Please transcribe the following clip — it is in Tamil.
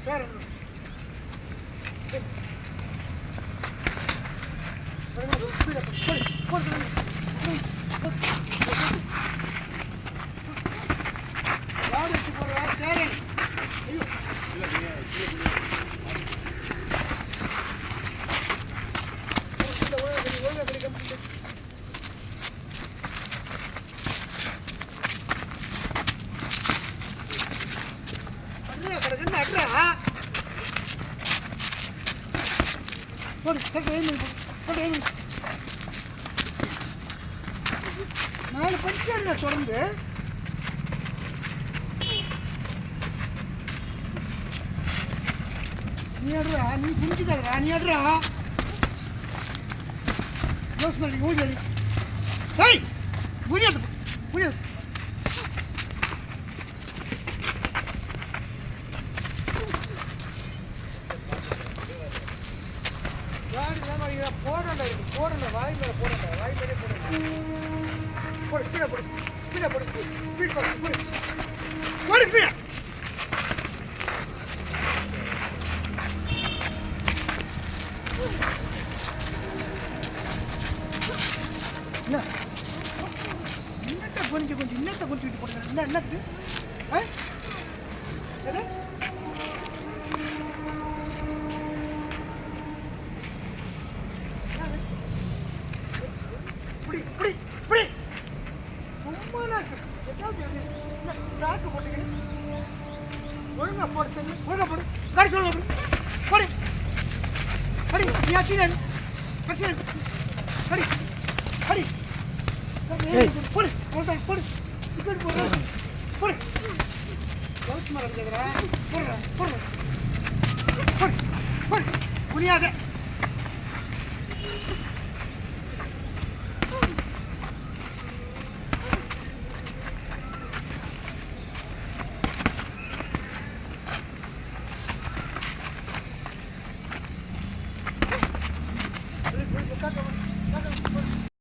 சார் நாலு பஞ்சு தொடர்ந்து நீ ஆடுறா, நீ புரிஞ்சுக்காதா, நீ ஆடுறா யோஸ் பண்ணி ஊழி ஏய் புரியாது புரியாது போடல வாய் மேலே போடல வாய் மேலே போடு ஸ்பீடா போடு ஸ்பீடா போடு ஸ்பீட் போடு போடு ஸ்பீடா என்னத்தை கொஞ்சம் இன்னத்தை கொஞ்சம் விட்டு போடுங்க என்ன என்னத்துக்கு சாக்கு போட்டுக்கணும் ஒழுங்கா போடு ஒழுங்கா போடு கடி சொல்லுங்க போடு கடி நீ ஆச்சு கடி கடி கடி போடு போடு போடு டிக்கெட் போடு போடு கவுச்சு மரம் கேட்குறா போடுறா போடு போடு போடு புரியாத